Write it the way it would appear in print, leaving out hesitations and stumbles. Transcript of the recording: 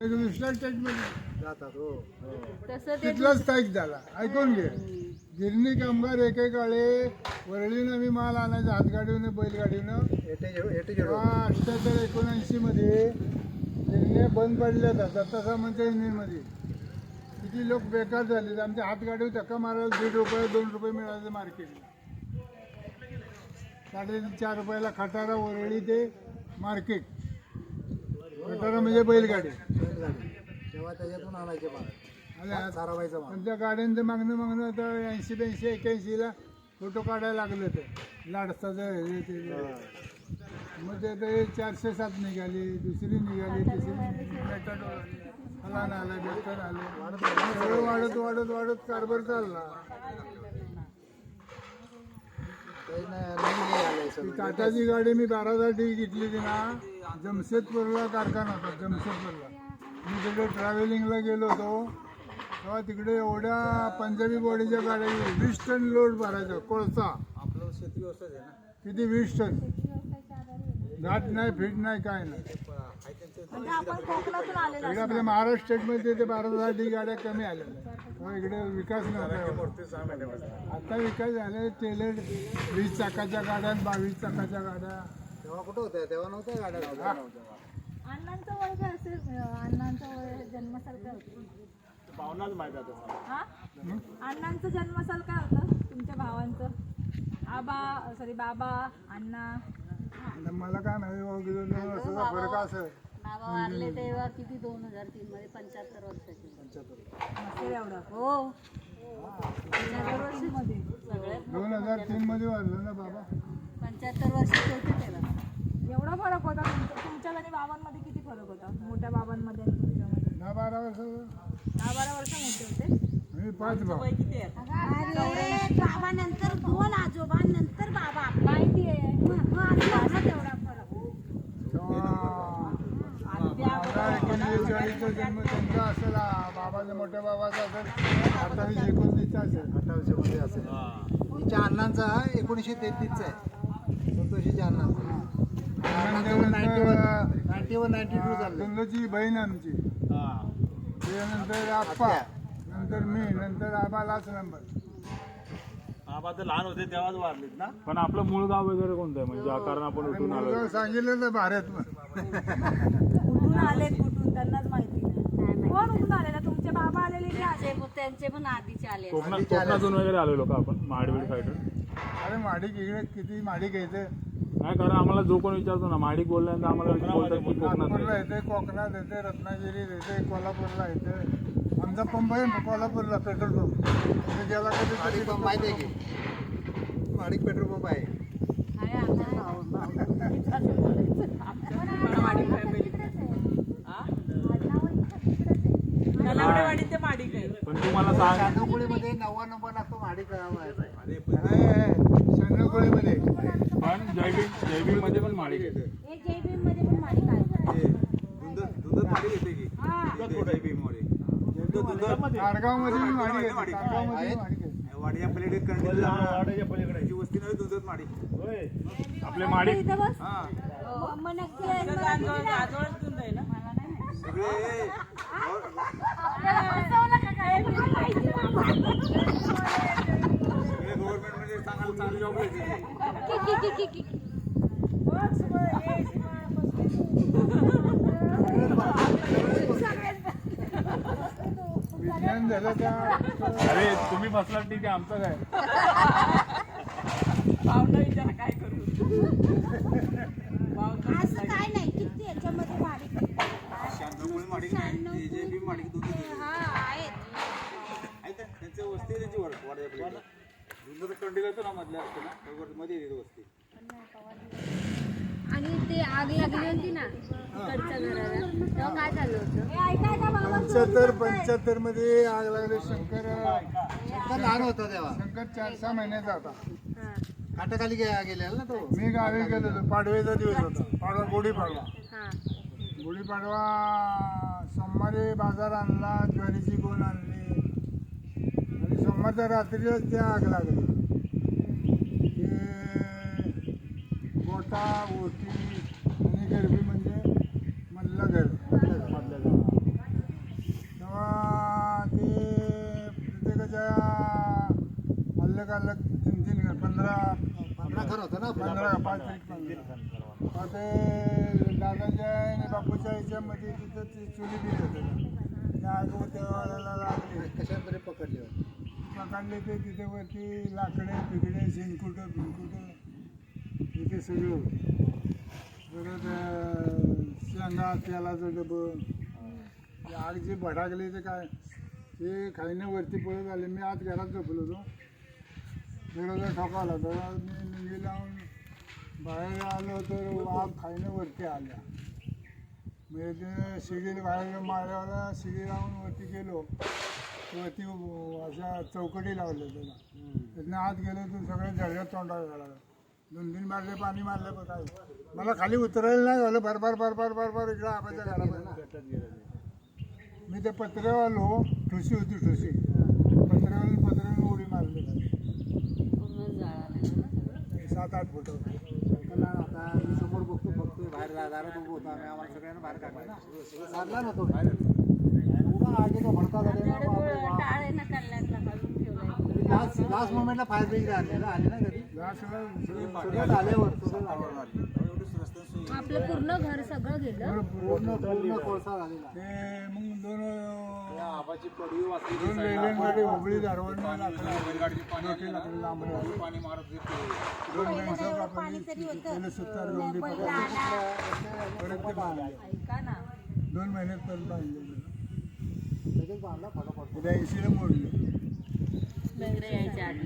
दुसऱ्या स्टेटमध्ये जातात हो तसं ते तिथलाच स्थायिक झाला. ऐकून घे, गिरणी कामगार एकेकाळे वरळीनं आम्ही माल आणायचा हातगाडीनं बैलगाडीनं. 78-79 मध्ये गिरण्या बंद पडल्या जातात तसा म्हणजे इंजिनमध्ये किती लोक बेकार झाले. आमच्या हातगाडीवर धक्का मारायला ₹1.5 ₹2 मिळाले मार्केटला. 4.5 रुपयाला खटारा वरळी ते मार्केट. खटारा म्हणजे बैलगाडी. तेव्हा त्याच्यातून आणायचे माल आल्या साराबाईचा माल. पण त्या गाड्यांचं मागणं आता 80-82-81ला फोटो काढायला लागले ते लाडसाचं हे ते. मग ते 407 निघाली, दुसरी निघाली, तिसरी मेटाडोर आली, फलान आलं, बेटर आलं, सगळं वाढत वाढत वाढत कारभार चालला. ती टाटाची गाडी मी 12साठी घेतली होती ना, जमशेदपूरला कारखाना होता जमशेदपूरला. मी तिकडे ट्रॅव्हलिंगला गेलो होतो तेव्हा तिकडे एवढ्या पंजाबी बॉडीच्या गाड्या 20 टन लोड भरायचा कोळसा. आपलं शेती व्यवस्था आहे ना, किती 20 टन. घाट नाही, फीट नाही, काय नाही. म्हणजे आपण कोकणातून आलेलो इकडे आपल्या महाराष्ट्र स्टेटमध्ये ते 12साठी गाड्या कमी आल्या तेव्हा इकडे विकास नव्हता. आता विकास झाले. टेलर 20 चाकाच्या गाड्या, 22 चाकाच्या गाड्या. तेव्हा कुठं होत्या? तेव्हा नव्हत्या गाड्या नव्हत्या. अण्णांचं वय काय असेल? अण्णांचं वय जन्मसाल काय होतं? भावनाच माहित आहे तुम्हाला. हा अण्णांचं जन्मसाल काय होतं तुमच्या भावांचं? बाबा अण्णा. आणि मला काय माहिती वर्षाचा फरक असेल. बाबा वारले तेव्हा किती 2003 मध्ये 75 वर्षाचे. नसेल एवढं. हो 75 वर्षामध्ये सगळे 2003 मध्ये वाढलं ना बाबा. 75 वर्षाचे होते तेव्हा. एवढा फरक होता तुमच्या आणि बाबांमध्ये? किती फरक होता मोठ्या बाबांमध्ये आणि तुमच्यामध्ये? 10-12 वर्षाचं. 10-12 वर्ष मोठे होते. मी 5 भाऊ. बाबा नंतर 2 आजोबा नंतर बाबा. माहिती आहे. तेवढा फरक. तेव्हा 1941चा जन्म त्यांचा असेल. बाबाचा मोठ्या बाबाचा असेल 28-29चा असेल. 28 मध्ये असेल. तिच्या अण्णांचा 1933चा आहे. संतोषीच्या अण्णांचा 91-92 झालं. गंगोची बहीण आमची. त्यानंतर आप्पा, नंतर मी, नंतर आबालाच नंबर. आबा तर लहान होते तेव्हाच वारलीत ना. पण आपलं मूळ गाव वगैरे कोणतं आहे? म्हणजे कारण आपण उठून आलो. मुलगा सांगितलं तर भारत. कुठून आले कुठून त्यांनाच माहिती नाही. कोण कुठून आलेला? तुमचे बाबा आलेले की आले? त्यांचे पण आधीचे आले. कोकणातून वगैरे आलेलो का आपण? महाडवीड फायटर. अरे माडिक इकडे किती माडिक यायचं. नाही कारण आम्हाला जो कोण विचारतो ना महाडिक बोलल्यानंतर आम्हाला बोलतात की नागपूरला कोकणात. येते, कोकणात येते, रत्नागिरीत येते, कोल्हापूरला येते. आमचा पंप आहे कोल्हापूरला, पेट्रोल पंप. तिथे गेला कधी माडिक पंप माहिती आहे की? माडिक पेट्रोल पंप आहे. पण तुम्हाला सांग शानोकुळीमध्ये 9वा नंबर लागतो माडिक गावाचा. शहाण्णवकोळीमध्ये. पण जैविक मध्ये पण माडिक येते. मध्ये पण माहिती आहे. कारगावमध्ये मी माडी घेते. कारगावमध्ये माडी घेते. वाड्या पलीकडे वाड्याच्या पलीकडे वस्ती नव्हे दुधत माडी. आपले माडिक इथं बस. सगळे गव्हर्नमेंट मध्ये चांगला चांगले जॉब विज्ञान झालं त्या. अरे तुम्ही बसला ठीक आहे, आमचं काय? असं काय नाही किती याच्यामध्ये माडिक. शांतमुळे माडी जेजेबी माडी दूध हा आहेत. त्यांचे वस्ती आहे त्यांची वाड्या पलीकडे. दुधाचं कंडी करतो ना मधल्या असते ना मध्ये येते वस्ती. आणि ते आग लागली होती ना इकडच्या घराला तेव्हा काय झालं होतं? 75 मध्ये आग लागली. शंकर लहान होता तेव्हा. शंकर 4-6 महिन्याचा होता. काटाखाली गेलेला ना तो. मी गावी गेलो होतो. पाडव्याचा दिवस होता. पाडवा गुढीपाडवा. हा गुढीपाडवा सोमवारी बाजार आणला, ज्वारीची गोण आणली आणि सोमवारच्या रात्रीलाच त्या आग लागली. ते गोटा, ओटी आणि गरबी म्हणजे मधलं घर. काढलं 3 घर 15 घर होतं ना 15 ते दादाच्या आणि बापूच्या ह्याच्यामध्ये तिथं ती चुली बिली होतं त्या आग तेव्हा लागली कशाने पकडले होते. पकडले ते तिथे वरती लाकडे पिकडे शेणकुटं भिनकुटं इथे सगळं होतं. परत शेंगा तेलाचं डबं ते आग जी भडाकली ते काय ते खाईनं वरती पळत आले. मी आत घरात झोपलो होतो थोडासा ठोका आला तेव्हा मी निघी लावून बाहेर आलो तर आग खाईनं वरती आल्या. म्हणजे ते शिगीला बाहेर माळ्याला शिगी लावून वरती गेलो वरती अशा चौकटी लावल्या त्याला. त्यातनं आत गेलो तर सगळे जळग्यात तोंडाला झाला. 2-3 बारले पाणी मारलं पण काय मला खाली उतरायला नाही झालं. भरभर इकडं आबाच्या घरापर्यंत मी ते पत्र्यावर आलो. ठुशी होती ठुशी पत्र्यावर उडी मारली पूर्ण जाळा 7-8 फुट त्याला आता मी समोर बघतोय बाहेर दारात उभं होतो आम्ही. आम्हाला सगळ्यांना बाहेर काढलं ना साधला ना तो बाहेर उभा आगीचा भडका झाला. टाळे ना काढल्यातला काढून ठेवलाय. लास्ट मोमेंटला फायर ब्रिगेड आले ना कधी सगळ्यात आल्यावर आपलं पूर्ण घर सगळं गेलं. पूर्ण कोळसा झालेला. ते मग आबाची पडवी वाचली. 2 रेल्वेमध्ये उबळी धारवण लाकडं पाणी मारत होते. 2 माणसं आपण पहिलं सुतार गवंडी परत ते बांधले. ऐका ना 2 महिन्यात परत बांधले. लगेच बांधला फटाफट. 80ला मोडले. लंगडे यायच्या आधी